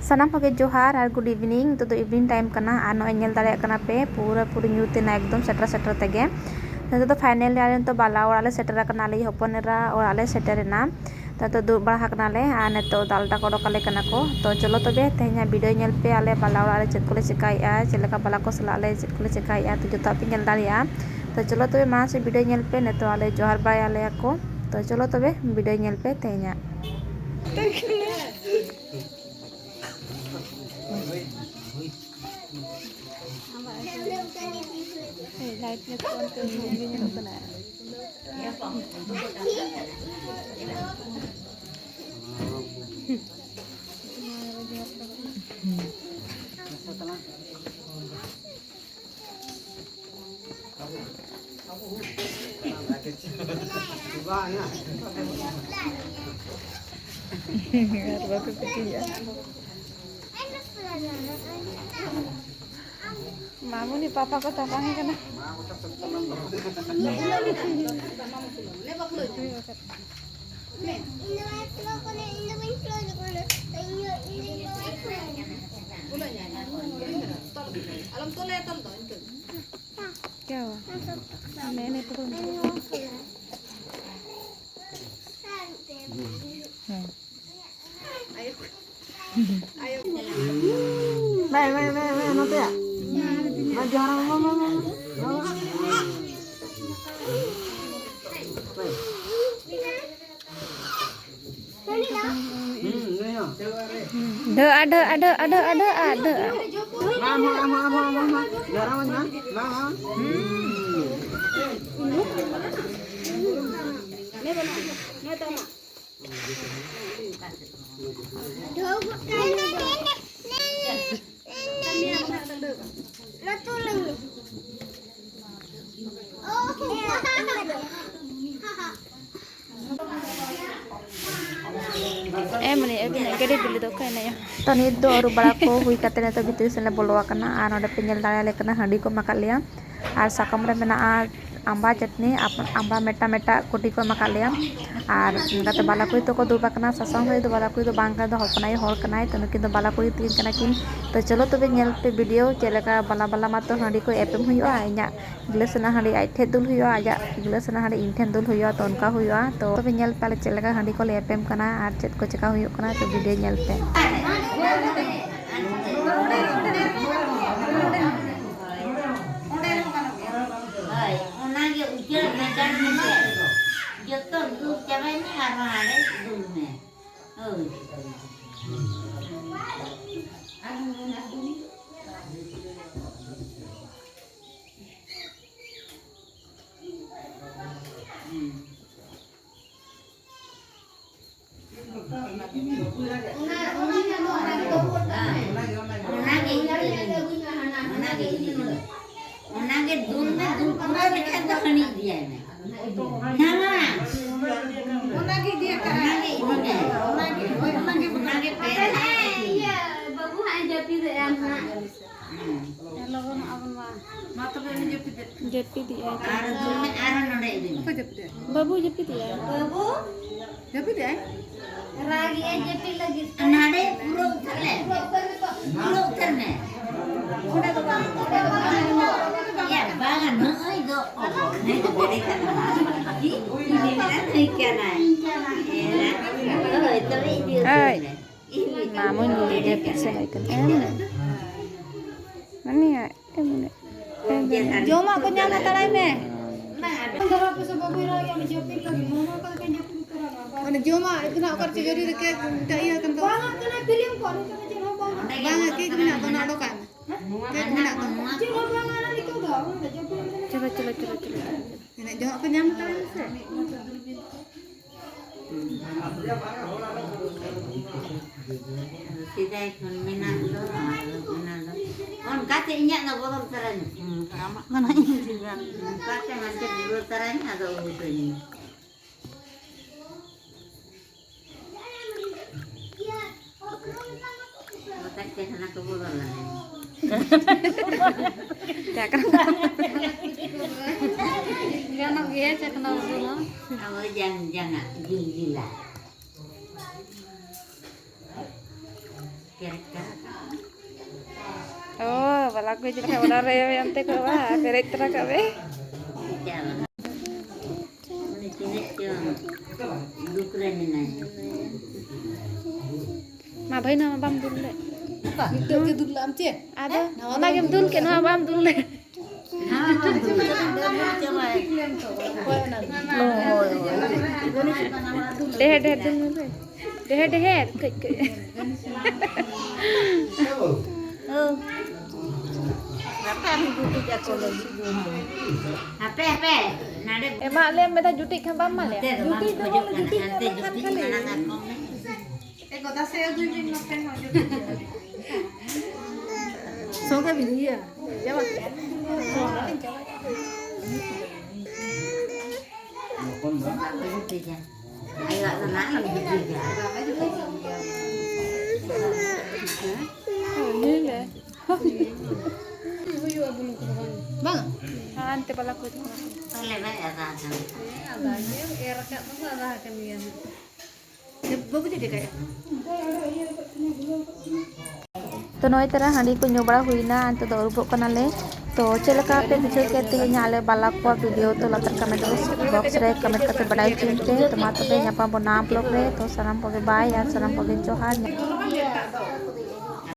सानाम होगे जोहार और गुड इवनिंग तो इवनिंग टाइम करना और नॉय नेल दाड़े करना पे पूरा पूरी न्यूतेना एकदम सेटर सेटर तेगे तो फाइनली आले तो बाला ओराले सेटर करना ले हपनेरा ओराले सेटरना तो दुब बड़ा करना और नितो दालटा को डकाले कना को तो चलो तबे तेहना वीडियो नेल पे आले बाला ओराले चेक कोले चिकाया चेलेका बाला को सलाले चेक कोले चिकाया तो जोता पे नेल दाड़िया तो चलो तबे मा से वीडियो नेल पे नितो आले जोहार बाय आले को तो चलो तबे वीडियो नेल पे तेहना लाइट में कौन तो मूवी में बनाया मामू नी पापा को तपांगे करना क्या हुआ मैंने तो मैं नोते मैं जा रहा हूँ ada गड़े बिल्ली दो कहने तो नित दो और बड़ा को हुई कते ने तो भितर से बोलवा कना और नोडे पे नेल दाड़े लेकना हांडी को मका लिया और साकम रे मेना आंबा चटनी आंबा मेटा मेटा कोटी को मका लिया और गाते बाला कोई तो को दुबा कना ससंग होय दो बाला कोई तो बांग का दो हपनाई होल कनाय तो नुकिन दो बाला कोई तीन कना किन तो चलो तबे नेल पे वीडियो चलेका बाला बाला मा तो हांडी को एपम हुआ इना गिलास ना हांडी आइठे दुल हुआ आजा गिलास ना हांडी इनठेन दुल हुआ तो उनका हुआ तो तबे नेल पे चलेका हांडी को ले एपम कना और चेक को चेका हुआ कना तो वीडियो नेल पे जपी दिया बाबू जपी दिया रागी जपी लगी नाडे पूरा उतरने उड़ा तो या बागा नई दो नहीं तो बड़े करना ये मेरा नहीं करना है तो ये मामू ने दे पैसे है कर मनी है जो मा को न्याम तड़ाई में घर पे सब बाबू रहा या जपी लगी मोनो का के जपी करा माने जो मा इतना कर जरूरी रखे तइया कन तो बागा कना फिल्म कोन के जो बागा के बिना तो नाडो का के बिना तो जो बागा ना निको दो चलो ने जो को न्याम तड़ाई से सीधा kon minando on kate inya na botol taran amak mana ini kate macam botol taran ada urusannya otak ke sana ke botol lah Jangan dia cek kenal dulu. Kamu jangan gila. Oh, balak gue jadi kayak udah reo yang teh kau wah, perik terang kabe. Ma bhai nama bam dul le. Itu ke dulu am cie. Ada, ona game dul ke nama bam dul le. Deh dul le. Deh, ke. Emak le meta jutik kan bam mal ya. Soalnya begini ya. Jawab. Ini le. Bang. Ante balak gue. तो नई तरह हाँडी को ᱧᱩ बड़ा हुईना अंत तो उरुबोग कनाले तो चलका पे बुझे के तेहें आले बाला को वीडियो तो लतर कमेंट बॉक्स रे कमेंट करके बड़ाई चिनते तो मा तबे ᱧᱟᱯᱟᱢ ᱵᱚᱱ ᱱᱟᱣᱟ ᱵᱞᱚᱜ ᱨᱮ तो सनम को बाय यार सनम को जोहार।